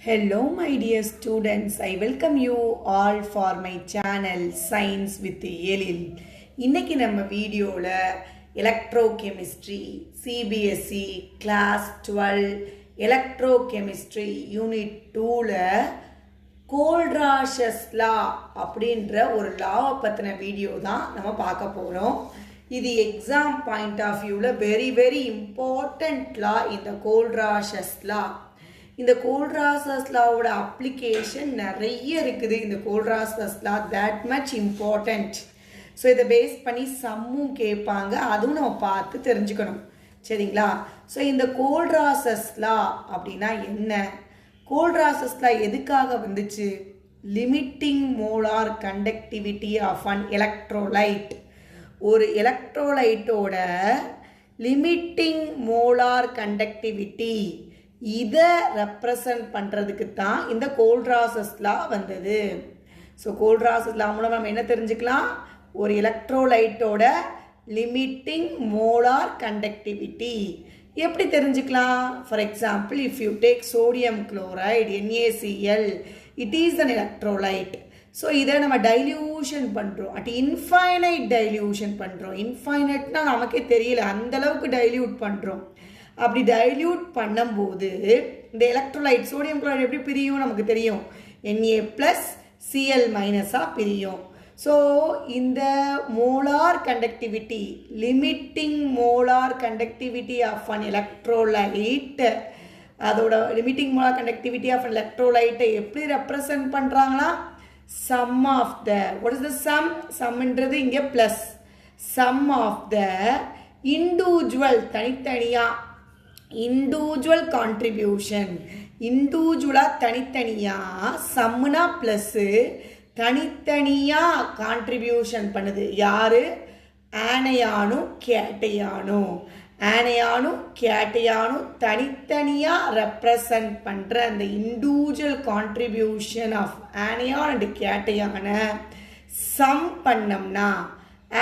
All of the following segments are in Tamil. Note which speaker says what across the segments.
Speaker 1: Hello my dear students, I welcome you all for my channel Science with Elil. இன்னைக்கு நம்ம வீடியோல electrochemistry CBSE class 12 electrochemistry unit 2ல கோல்ட்ராஷஸ் லா அப்படின்ற ஒரு லாவை பத்தின வீடியோ தான் நம்ம பார்க்க போறோம். இது எக்ஸாம் பாயிண்ட் ஆஃப் வியூல வெரி இம்பார்ட்டன்ட் லா இந்த கோல்ட்ராஷஸ் லா. இந்த கோல்ட்ராஷஸ் லாவோட அப்ளிகேஷன் நிறைய இருக்குது. இந்த Kohlrausch's law that much important. So இதை பேஸ் பண்ணி சம்மும் கேட்பாங்க, அதுவும் நம்ம பார்த்து தெரிஞ்சுக்கணும். சரிங்களா? ஸோ இந்த கோல்ட்ராஷஸ் லா அப்படின்னா என்ன? கோல்ட்ராஷஸ் லா எதுக்காக வந்துச்சு? Limiting molar conductivity of an electrolyte. ஒரு எலக்ட்ரோலைட்டோட லிமிட்டிங் மோலார் கண்டக்டிவிட்டி இதை ரெப்ரசன்ட் பண்ணுறதுக்கு தான் இந்த கோல்ட்ராஷஸ் லா வந்தது. ஸோ கோல்ட்ராஷஸ் லா மூலம் நம்ம என்ன தெரிஞ்சுக்கலாம்? ஒரு எலக்ட்ரோலைட்டோட லிமிட்டிங் மோலார் கண்டக்டிவிட்டி எப்படி தெரிஞ்சுக்கலாம்? For example, if you take sodium chloride NaCl, it is an electrolyte. So இதை நம்ம டைல்யூஷன் பண்ணுறோம், அட் இன்ஃபைனைட் டைல்யூஷன் பண்ணுறோம். இன்ஃபைனைட்னா நமக்கே தெரியல, அந்தளவுக்கு டைல்யூட் பண்ணுறோம். அப்படி டைல்யூட் பண்ணும்போது இந்த எலக்ட்ரோலைட் சோடியம் குளோரைடு எப்படி பிரியும் நமக்கு தெரியும், Na+Cl- பிரியும். ஸோ இந்த molar conductivity, limiting molar conductivity of an electrolyte, அதோட limiting molar conductivity of an எலக்ட்ரோலைட்டை எப்படி ரெப்ரசன்ட் பண்ணுறாங்கன்னா, sum of the, what is the sum? சம்ன்றது இங்கே plus, sum of the individual, தனித்தனியாக இண்டிவிஜுவல் கான்ட்ரிபியூஷன், இண்டிவிஜுவலாக தனித்தனியாக, சம்முனா ப்ளஸ்ஸு, தனித்தனியாக கான்ட்ரிபியூஷன் பண்ணுது யாரு? ஆனையானும் கேட்டையானும். ஆனையானும் கேட்டையானும் தனித்தனியாக ரெப்ரசன்ட் பண்ணுற அந்த individual contribution of anion and cation sum பண்ணோம்னா,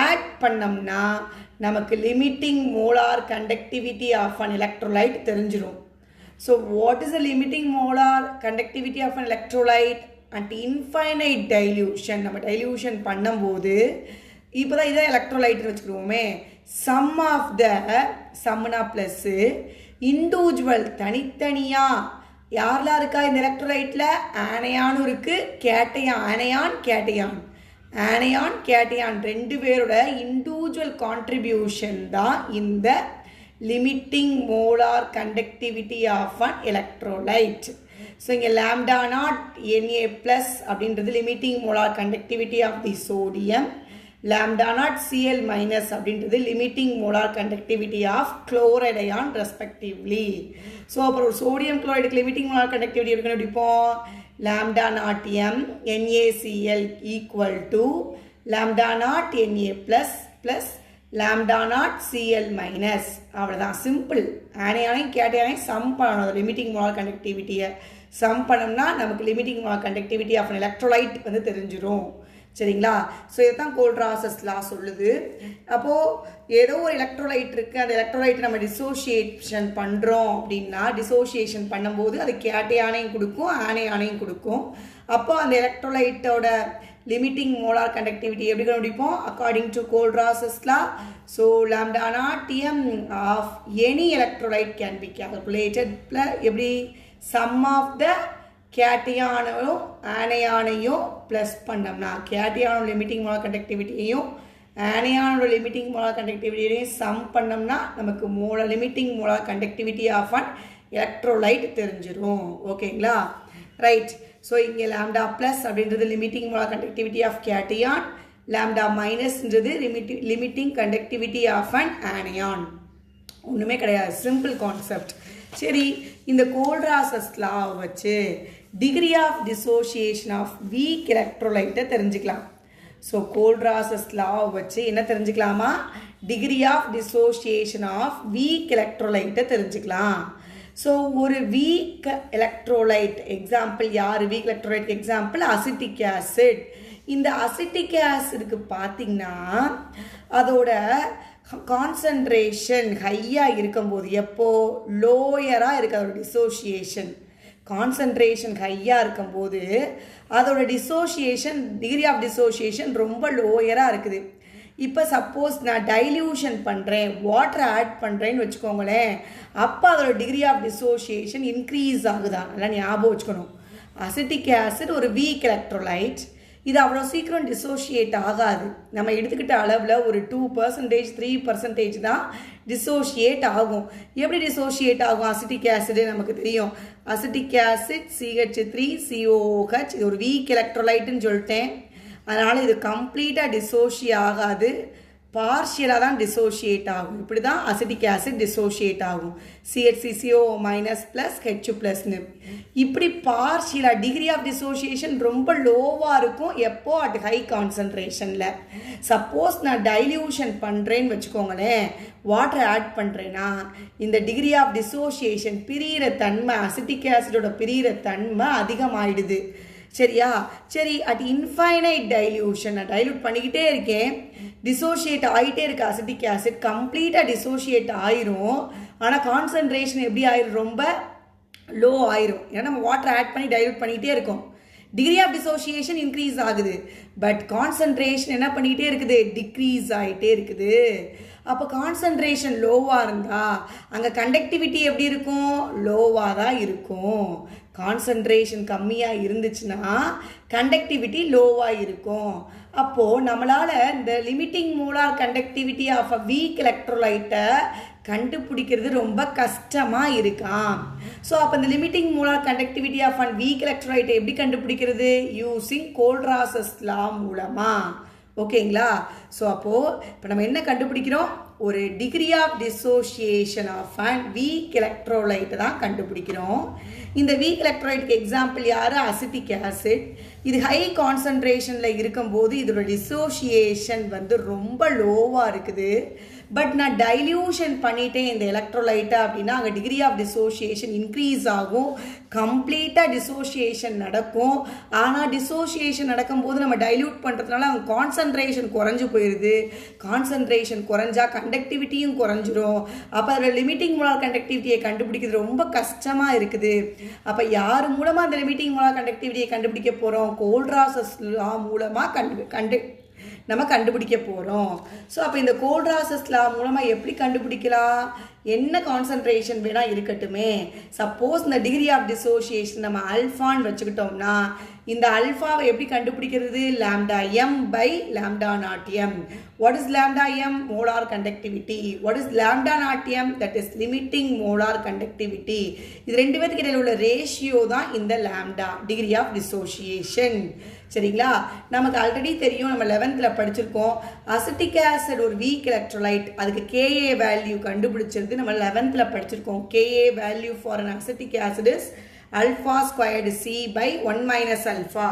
Speaker 1: ஆட் பண்ணோம்னா நமக்கு limiting molar conductivity of an electrolyte தெரிஞ்சிடும். So what is the limiting molar conductivity of an electrolyte? And infinite dilution. நம்ம டைல்யூஷன் பண்ணும்போது இப்போ தான் இதான் எலக்ட்ரோலைட்னு வச்சுக்கிடுவோமே, சம் ஆஃப் த, சம்னா ப்ளஸ்ஸு, இண்டிவிஜுவல் தனித்தனியாக யாரெல்லாம் இருக்கா இந்த எலக்ட்ரோலைட்டில்? ஆனையானும் இருக்குது, cation, anion cation, anion cation ரெண்டு பேரோட இண்டிவிஜுவல் கான்ட்ரிபியூஷன் தான் இந்த limiting molar conductivity of an electrolyte. So இங்கே லாம்டா நாட் Na+ அப்படின்றது limiting molar conductivity of the sodium, lambda naught Cl- அப்படின்றது limiting molar conductivity of chloride ion respectively. So அப்புறம் ஒரு சோடியம் குளோரைடுக்கு லிமிட்டிங் மோலார் கண்டக்டிவிட்டி இருக்குன்னு எப்படிப்போம்? Lambda naught M NaCl equal to lambda naught Na+ plus lambda naught Cl-. அவ்வளோதான், சிம்பிள். ஆனையானையும் கேட்டையானையும் சம் பண்ணணும். லிமிட்டிங் மோலார் கண்டக்டிவிட்டியை சம் பண்ணோம்னா நமக்கு limiting molar conductivity of an electrolyte வந்து தெரிஞ்சிடும். சரிங்களா? ஸோ இதுதான் கோல்ட்ராஷஸ் லா சொல்லுது. அப்போது ஏதோ ஒரு எலக்ட்ரோலைட் இருக்குது, அந்த எலக்ட்ரோலைட் நம்ம டிசோசியேஷன் பண்ணுறோம் அப்படின்னா, டிசோசியேஷன் பண்ணும்போது அது கேட்டையானையும் கொடுக்கும், ஆனையானையும் கொடுக்கும். அப்போ அந்த எலக்ட்ரோலைட்டோட லிமிட்டிங் மோலார் கண்டக்டிவிட்டி எப்படி கண்டுபிடிப்போம்? According to Kohlrausch's law, so lambda naught M of any electrolyte can be calculated எப்படி? சம் ஆஃப் த கேட்டையானையும் ஆனையானையும் ப்ளஸ் பண்ணோம்னா, கேட்டையானோட லிமிட்டிங் மோலார் கண்டக்டிவிட்டியையும் ஆனையானோட லிமிட்டிங் மோலார் கண்டக்டிவிட்டியையும் சம் பண்ணோம்னா நமக்கு limiting molar conductivity of an electrolyte தெரிஞ்சிடும். ஓகேங்களா? ரைட். ஸோ இங்கே லாம்டா ப்ளஸ் அப்படின்றது limiting molar conductivity of cation, lambda மைனஸ்ன்றது limiting conductivity of an anion. ஒன்றுமே கிடையாது, சிம்பிள் கான்செப்ட். சரி, இந்த கோல்ட்ராஷஸ் லா வச்சு degree of dissociation of weak எலக்ட்ரோலைட்டை தெரிஞ்சுக்கலாம். ஸோ கோல்ட்ராஷஸ் லா வச்சு என்ன தெரிஞ்சுக்கலாமா? Degree of dissociation of weak எலக்ட்ரோலைட்டை தெரிஞ்சுக்கலாம். ஸோ ஒரு வீக் எலக்ட்ரோலைட் எக்ஸாம்பிள் யார்? Weak electrolyte example acetic acid. இந்த அசிட்டிக் ஆசிட்க்கு பார்த்தீங்கன்னா அதோட கான்சன்ட்ரேஷன் ஹையாக இருக்கும்போது, எப்போ லோயராக இருக்குது அதோட டிசோசியேஷன், கான்சன்ட்ரேஷன் ஹையாக இருக்கும்போது அதோட டிசோசியேஷன் டிகிரி ஆஃப் டிசோசியேஷன் ரொம்ப லோயராக இருக்குது. இப்போ சப்போஸ் நான் டைல்யூஷன் பண்ணுறேன், வாட்டர் ஆட் பண்ணுறேன்னு வச்சுக்கோங்களேன், அப்போ அதோட டிகிரி ஆஃப் டிசோசியேஷன் இன்க்ரீஸ் ஆகுதா? நல்லா ஞாபகம் வச்சுக்கணும். அசிட்டிக் ஆசிட் ஒரு வீக் எலக்ட்ரோலைட், இது அவ்வளோ சீக்கிரம் டிசோஷியேட் ஆகாது. நம்ம எடுத்துக்கிட்ட அளவில் ஒரு 2% 3% தான் டிசோஷியேட் ஆகும். எப்படி டிசோஷியேட் ஆகும் அசிட்டிக் ஆசிடு? நமக்கு தெரியும், அசிட்டிக் ஆசிட் CH3COOH, இது ஒரு வீக் எலக்ட்ரோலைட்டுன்னு சொல்லிட்டேன். அதனால் இது கம்ப்ளீட்டாக டிசோஷியேட் ஆகாது, பார்ஷியலாக தான் டிசோஷியேட் ஆகும். இப்படி தான் அசிட்டிக் ஆசிட் டிசோஷியேட் ஆகும், CHCCO- + H+ன்னு. இப்படி பார்ஷியலாக டிகிரி ஆஃப் டிசோஷியேஷன் ரொம்ப லோவாக இருக்கும். எப்போ? அட் ஹை கான்சன்ட்ரேஷனில். சப்போஸ் நான் டைல்யூஷன் பண்ணுறேன்னு வச்சுக்கோங்களேன், வாட்டர் ஆட் பண்ணுறேன்னா இந்த டிகிரி ஆஃப் டிசோஷியேஷன் பிரிகிற தன்மை, அசிட்டிக் ஆசிடோட பிரிகிற தன்மை அதிகமாகிடுது. சரியா? சரி, அட் இன்ஃபைனைட் டைல்யூஷன் நான் டைல்யூட் பண்ணிக்கிட்டே இருக்கேன், டிசோஷியேட் ஆகிட்டே இருக்கு அசிட்டிக் ஆசிட், கம்ப்ளீட்டாக டிசோஷியேட் ஆயிரும். ஆனால் கான்சன்ட்ரேஷன் எப்படி ஆயிரும்? ரொம்ப லோ ஆயிரும். ஏன்னா நம்ம வாட்டர் ஆட் பண்ணி டைல்யூட் பண்ணிக்கிட்டே இருக்கோம். டிகிரி ஆஃப் டிசோஷியேஷன் இன்க்ரீஸ் ஆகுது, பட் கான்சன்ட்ரேஷன் என்ன பண்ணிக்கிட்டே இருக்குது? டிக்ரீஸ் ஆகிட்டே இருக்குது. அப்போ கான்சன்ட்ரேஷன் லோவாக இருந்தால் அங்கே கண்டக்டிவிட்டி எப்படி இருக்கும்? லோவாக தான் இருக்கும். கான்சன்ட்ரேஷன் கம்மியாக இருந்துச்சுன்னா கண்டக்டிவிட்டி லோவாக இருக்கும். அப்போது நம்மளால் இந்த limiting molar conductivity of a weak எலக்ட்ரோலைட்டை கண்டுபிடிக்கிறது ரொம்ப கஷ்டமாக இருக்காம். ஸோ அப்போ இந்த limiting molar conductivity of an weak எலக்ட்ரோலைட்டை எப்படி கண்டுபிடிக்கிறது? யூஸிங் கோல்ட்ராசஸ் லா மூலமாக. ஓகேங்களா? ஸோ அப்போது இப்போ நம்ம என்ன கண்டுபிடிக்கிறோம்? ஒரு degree of dissociation of and weak எலக்ட்ரோலைட்டை தான் கண்டுபிடிக்கிறோம். இந்த வீக் எலக்ட்ரோலைட்டுக்கு எக்ஸாம்பிள் யார்? Acetic acid. இது ஹை கான்சன்ட்ரேஷனில் இருக்கும்போது இதோட டிசோஷியேஷன் ரொம்ப லோவாக இருக்குது. பட் நான் டைல்யூஷன் பண்ணிட்டேன் இந்த எலக்ட்ரோலைட்டை அப்படின்னா அங்கே டிகிரி ஆஃப் டிசோஷியேஷன் இன்க்ரீஸ் ஆகும், கம்ப்ளீட்டாக டிசோஷியேஷன் நடக்கும். ஆனால் டிசோஷியேஷன் நடக்கும்போது நம்ம டைல்யூட் பண்ணுறதுனால அங்கே கான்சன்ட்ரேஷன் குறைஞ்சு போயிடுது. கான்சன்ட்ரேஷன் குறைஞ்சா கண்டக்டிவிட்டியும் குறைஞ்சிரும். அப்போ அதில் லிமிட்டிங் மோலார் கண்டக்டிவிட்டியை கண்டுபிடிக்கிறது ரொம்ப கஷ்டமாக இருக்குது. அப்போ யார் மூலமாக அந்த லிமிட்டிங் மோலார் கண்டக்டிவிட்டியை கண்டுபிடிக்க போகிறோம்? கோல்ட்ராசஸ் லா மூலமாக நம்ம கண்டுபிடிக்க போகிறோம். ஸோ அப்போ இந்த கோல்ட்ராசஸ் லா மூலமாக எப்படி கண்டுபிடிக்கலாம்? என்ன கான்சன்ட்ரேஷன் வேணால் இருக்கட்டுமே, சப்போஸ் இந்த டிகிரி ஆஃப் டிசோஷியேஷன் நம்ம அல்ஃபான்னு வச்சுக்கிட்டோம்னா இந்த அல்ஃபாவை எப்படி கண்டுபிடிக்கிறது? λm/λ0m. What is λm? Molar conductivity. What is λ0m? That is limiting molar conductivity. இது ரெண்டு பேருக்கு இடையில உள்ள ரேஷியோ தான் இந்த லாம்டா, டிகிரி ஆஃப் டிசோஷியேஷன். சரிங்களா? நமக்கு ஆல்ரெடி தெரியும், நம்ம 11th படிச்சிருக்கோம், அசிட்டிக் ஆசிட் ஒரு வீக் எலக்ட்ரோலைட், அதுக்கு Ka வேல்யூ கண்டுபிடிச்சிருந்து நம்ம 11th படிச்சிருக்கோம். Ka value for an acidic acid is α² C/1 - alpha.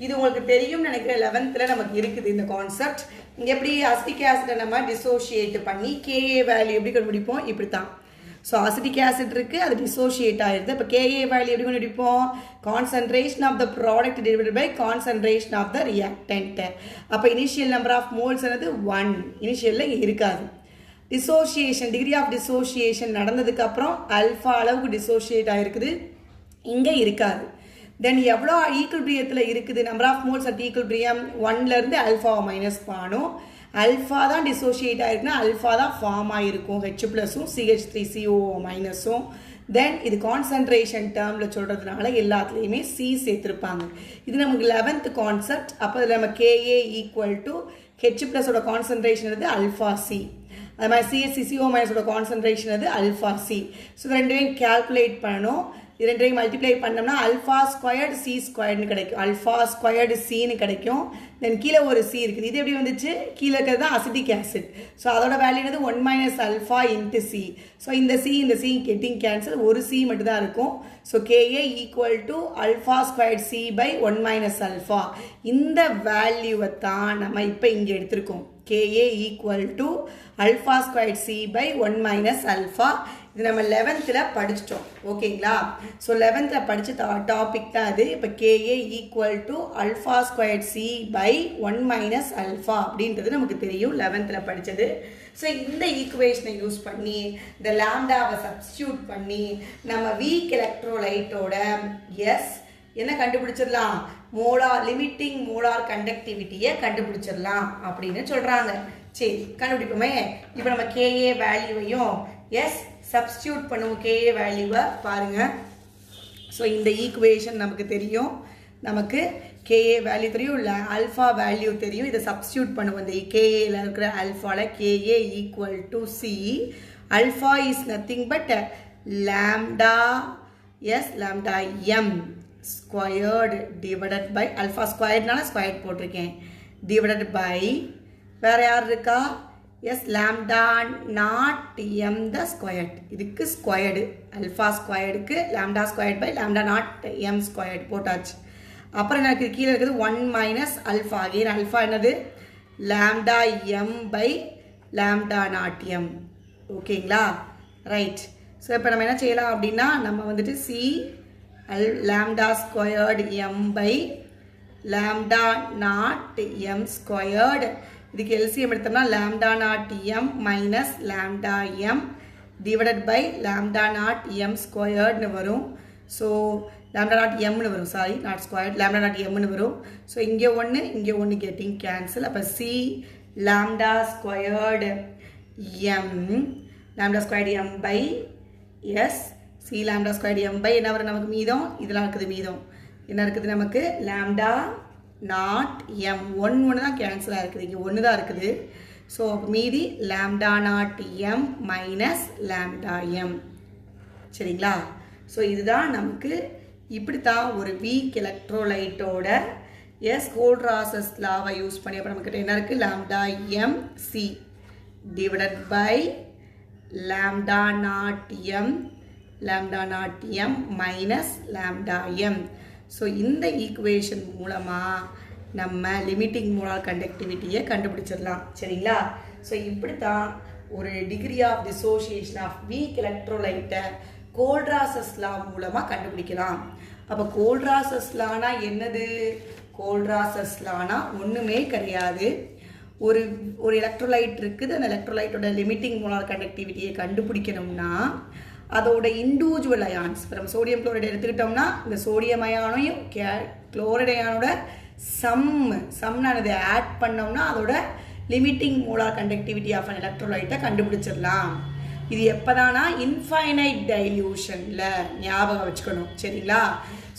Speaker 1: இது உங்களுக்கு தெரியும் நினைக்கிறேன், 11th நமக்கு இருக்குது இந்த கான்செப்ட். இங்கே எப்படி அசிட்டிக் ஆசிடை நம்ம டிசோஷியேட் பண்ணி Ka வேல்யூ எப்படி கண்டுபிடிப்போம்? இப்படி தான். ஸோ அசிட்டிக் ஆசிட் இருக்குது, அது டிசோஷியேட் ஆகிடுது. இப்போ Ka வேல்யூ எப்படி கண்டுபிடிப்போம்? Concentration of the product divided by concentration of the reactant. அப்போ இனிஷியல் நம்பர் ஆஃப் மோல்ஸ் என்னது? 1. இனிஷியலில் இருக்காது. டிசோஷியேஷன், டிகிரி ஆஃப் டிசோஷியேஷன் நடந்ததுக்கப்புறம் அல்ஃபா அளவுக்கு டிசோஷியேட் ஆகிருக்குது, இங்கே இருக்காது. தென் எவ்வளோ ஈக்குல்பிரியத்தில் இருக்குது? Number of moles at equilibrium 1லேருந்து அல்ஃபாவை மைனஸ் பண்ணணும். அல்ஃபா தான் டிசோஷியேட் ஆகிருக்குன்னா அல்ஃபா தான் ஃபார்ம் ஆகிருக்கும், H+ம் CH3COO-ம். தென் இது கான்சன்ட்ரேஷன் டேர்மில் சொல்கிறதுனால எல்லாத்துலேயுமே C சேர்த்துருப்பாங்க. இது நமக்கு 11th கான்செப்ட். அப்போ இதில் நம்ம Ka = H+ஓட கான்சன்ட்ரேஷன் வந்து α/C. அது மாதிரி CH3COO- கான்சன்ட்ரேஷன் வந்து α/C. ஸோ இது ரெண்டையும் கேல்குலேட் பண்ணணும். இது ரெண்டையும் மல்டிப்ளை பண்ணோம்னா α² C² கிடைக்கும், α² Cன்னு கிடைக்கும். தென் கீழே ஒரு C இருக்குது. இது எப்படி வந்துச்சு? கீழே இருக்கிறது தான் அசிட்டிக் ஆசிட். ஸோ அதோட வேல்யூ என்னது? 1 - alpha × C. ஸோ இந்த C கெட்டிங் கேன்சல், ஒரு C மட்டும் தான் இருக்கும். So Ka = α² C/1 - alpha. இந்த வேல்யூவை தான் நம்ம இப்போ இங்கே எடுத்திருக்கோம். Ka = α² C/1 - alpha. இது நம்ம 11th படிச்சிட்டோம். ஓகேங்களா? ஸோ 11th படித்த டாபிக் தான் அது. இப்போ Ka = α² C/1 - alpha அப்படின்றது நமக்கு தெரியும், 11th படித்தது. ஸோ இந்த ஈக்குவேஷனை யூஸ் பண்ணி இந்த லாம்டாவை சப்ஸ்டியூட் பண்ணி நம்ம வீக் எலக்ட்ரோலைட்டோட என்ன கண்டுபிடிச்சிடலாம், லிமிட்டிங் மோலார் கண்டக்டிவிட்டியை கண்டுபிடிச்சிடலாம் அப்படின்னு சொல்றாங்க. சரி, கண்டுபிடிப்போமே. இப்போ நம்ம கேஏ வேல்யூவையும் சப்ஸ்டியூட் பண்ணுவோம். கேஏ வேல்யூவை பாருங்க. ஸோ இந்த ஈக்குவேஷன் நமக்கு தெரியும், நமக்கு கேஏ வேல்யூ தெரியும், இல்லை ஆல்ஃபா வேல்யூ தெரியும். இதை சப்ஸ்டியூட் பண்ணுவோம். இந்த கேஏல இருக்கிற ஆல்ஃபாவில் K a equal to C. Alpha is nothing but lambda lambda M squared divided by alpha ஸ்கொயர்ட்னால ஸ்கொயர்ட் போட்டிருக்கேன், டிவைடட் பை வேற யார் இருக்கா, lambda not M the squared. இதுக்கு ஸ்கொயர்டு ஆல்ஃபா ஸ்கொயர்டுக்கு lambda squared by lambda not M squared போட்டாச்சு. அப்புறம் எனக்கு கீழே இருக்குது 1 மைனஸ் ஆல்ஃபா. அகெயின் ஆல்ஃபா என்னது, lambda M by lambda not M. ஓகேங்களா, ரைட். ஸோ இப்போ நம்ம என்ன செய்யலாம் அப்படின்னா, நம்ம வந்துட்டு C lambda squared M by lambda not M squared. இதுக்கு எல்சிஎம் எடுத்தோம்னா lambda not M minus lambda M divided by lambda not M ஸ்கொயர்டுன்னு வரும். ஸோ லாம்டா நாட் எம்னு வரும், sorry not squared, lambda naught எம்னு வரும். ஸோ இங்கே ஒன்று கெட்டிங் கேன்சல். அப்போ C lambda squared M, lambda squared M by C lambda squared M by என்ன வரும் நமக்கு மீதம், இதெல்லாம் இருக்குது மீதம். என்ன இருக்குது நமக்கு, லாம்டா நாட் எம். ஒன்று தான் கேன்சலாக இருக்குது, இங்கே ஒன்று தான் இருக்குது. ஸோ மீதி lambda naught M minus lambda M. சரிங்களா, ஸோ இதுதான் நமக்கு இப்படித்தான் ஒரு வீக் எலக்ட்ரோலைட்டோட கோல்ட்ராசஸ் லாவை யூஸ் பண்ணி அப்போ நமக்கு என்ன இருக்குது, lambda M C divided by lambda not M minus lambda M. So இந்த ஈக்குவேஷன் மூலமாக நம்ம லிமிட்டிங் மோலார் கண்டக்டிவிட்டியை கண்டுபிடிச்சிடலாம். சரிங்களா, ஸோ இப்படி தான் ஒரு degree of dissociation of weak எலக்ட்ரோலைட்டை கோல்ட்ராசஸ் லா மூலமாக கண்டுபிடிக்கலாம். அப்போ கோல்ட்ராசஸ் லானா என்னது, கோல்ட்ராசஸ் லானா ஒன்றுமே கிடையாது. ஒரு எலக்ட்ரோலைட் இருக்குது, அந்த எலக்ட்ரோலைட்டோட லிமிட்டிங் மோலார் கண்டக்டிவிட்டியை கண்டுபிடிக்கணும்னா அதோட இண்டிவிஜுவல் அயான்ஸ், இப்போ நம்ம சோடியம் குளோரைடு எடுத்துக்கிட்டோம்னா இந்த சோடியம் அயானையும் குளோரைடு அயானோட சம்னானதை ஆட் பண்ணோம்னா அதோட limiting molar conductivity of an எலக்ட்ரோலைட்டை கண்டுபிடிச்சிடலாம். இது எப்போதானா இன்ஃபைனைட் டைல்யூஷனில் ஞாபகம் வச்சுக்கணும். சரிங்களா,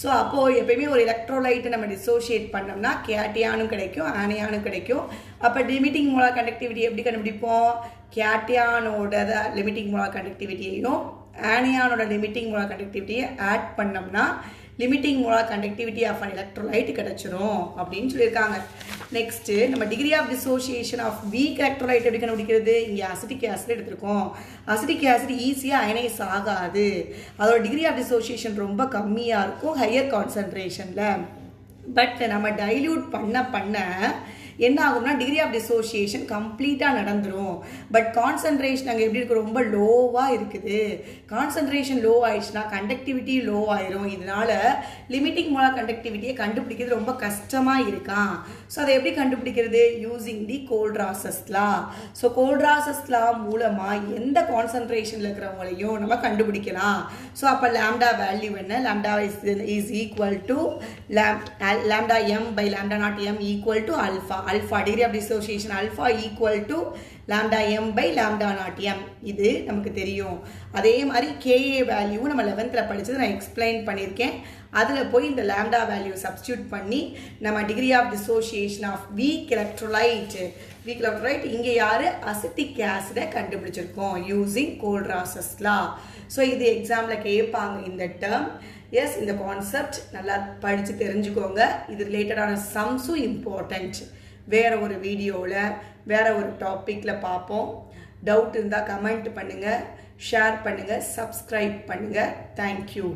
Speaker 1: ஸோ அப்போது எப்பயுமே ஒரு எலக்ட்ரோலைட்டை நம்ம டிசோசியேட் பண்ணோம்னா கேட்டியானும் கிடைக்கும், ஆனியானும் கிடைக்கும். அப்போ லிமிட்டிங் மோலார் கண்டக்டிவிட்டி எப்படி கண்டுபிடிப்போம், கேட்டியானோட லிமிட்டிங் மோலார் கண்டக்டிவிட்டியையும் ஆனியானோட லிமிட்டிங் மோலார் கண்டக்டிவிட்டியை ஆட் பண்ணோம்னா limiting molar conductivity of an electrolyte கிடைச்சிரும் அப்படின்னு சொல்லியிருக்காங்க. நெக்ஸ்ட்டு நம்ம degree of dissociation of weak electrolyte எப்படி கண்டுபிடிக்கிறது, இங்கே அசிட்டிக் ஆசிட் எடுத்திருக்கோம். அசிட்டிக் ஆசிட் ஈஸியாக அயனைஸ் ஆகாது, அதோட டிகிரி ஆஃப் டிசோசியேஷன் ரொம்ப கம்மியாக இருக்கும் ஹையர் கான்சன்ட்ரேஷனில். பட் நம்ம டைல்யூட் பண்ண என்ன ஆகும்னா டிகிரி ஆஃப் டிசோசியேஷன் கம்ப்ளீட்டாக நடந்துடும். பட் கான்சன்ட்ரேஷன் அங்கே எப்படி இருக்குது, ரொம்ப லோவாக இருக்குது. கான்சன்ட்ரேஷன் லோ ஆயிடுச்சுன்னா கண்டக்டிவிட்டி லோ ஆயிரும். இதனால லிமிட்டிங் மோலார் கண்டக்டிவிட்டியை கண்டுபிடிக்கிறது ரொம்ப கஷ்டமாக இருக்கான். ஸோ அதை எப்படி கண்டுபிடிக்கிறது, using the கோல்ட்ராசஸ் law. So கோல்ட்ராசஸ் law மூலமாக எந்த கான்சன்ட்ரேஷனில் இருக்கிறவங்களையும் நம்ம கண்டுபிடிக்கலாம். ஸோ அப்போ லாம்டா வேல்யூ என்ன, lambda is equal to lambda M by lambda not M equal to alpha. alpha, degree of dissociation alpha equal to lambda m by lambda naught m. இது நமக்கு தெரியும். அதே மாதிரி KA வேல்யூ நம்ம 11th படிச்சது நான் எக்ஸ்பிளைன் பண்ணியிருக்கேன். அதில் போய் இந்த lambda வேல்யூ சப்ஸ்டியூட் பண்ணி நம்ம degree of dissociation of weak electrolyte இங்கே யார் அசிட்டிக் ஆசிடை கண்டுபிடிச்சிருக்கோம் யூசிங் கோல்ட்ராசஸ் லா. ஸோ இது எக்ஸாமில் கேட்பாங்க இந்த டேர்ம். எஸ், இந்த கான்செப்ட் நல்லா படித்து தெரிஞ்சுக்கோங்க. இது ரிலேட்டடான சம்ஸும் இம்பார்ட்டண்ட். வேற ஒரு வீடியோவில் வேற ஒரு டாப்பிக்கில் பார்ப்போம். டவுட் இருந்தால் கமெண்ட் பண்ணுங்கள், ஷேர் பண்ணுங்கள், சப்ஸ்கிரைப் பண்ணுங்கள். தேங்க்யூ.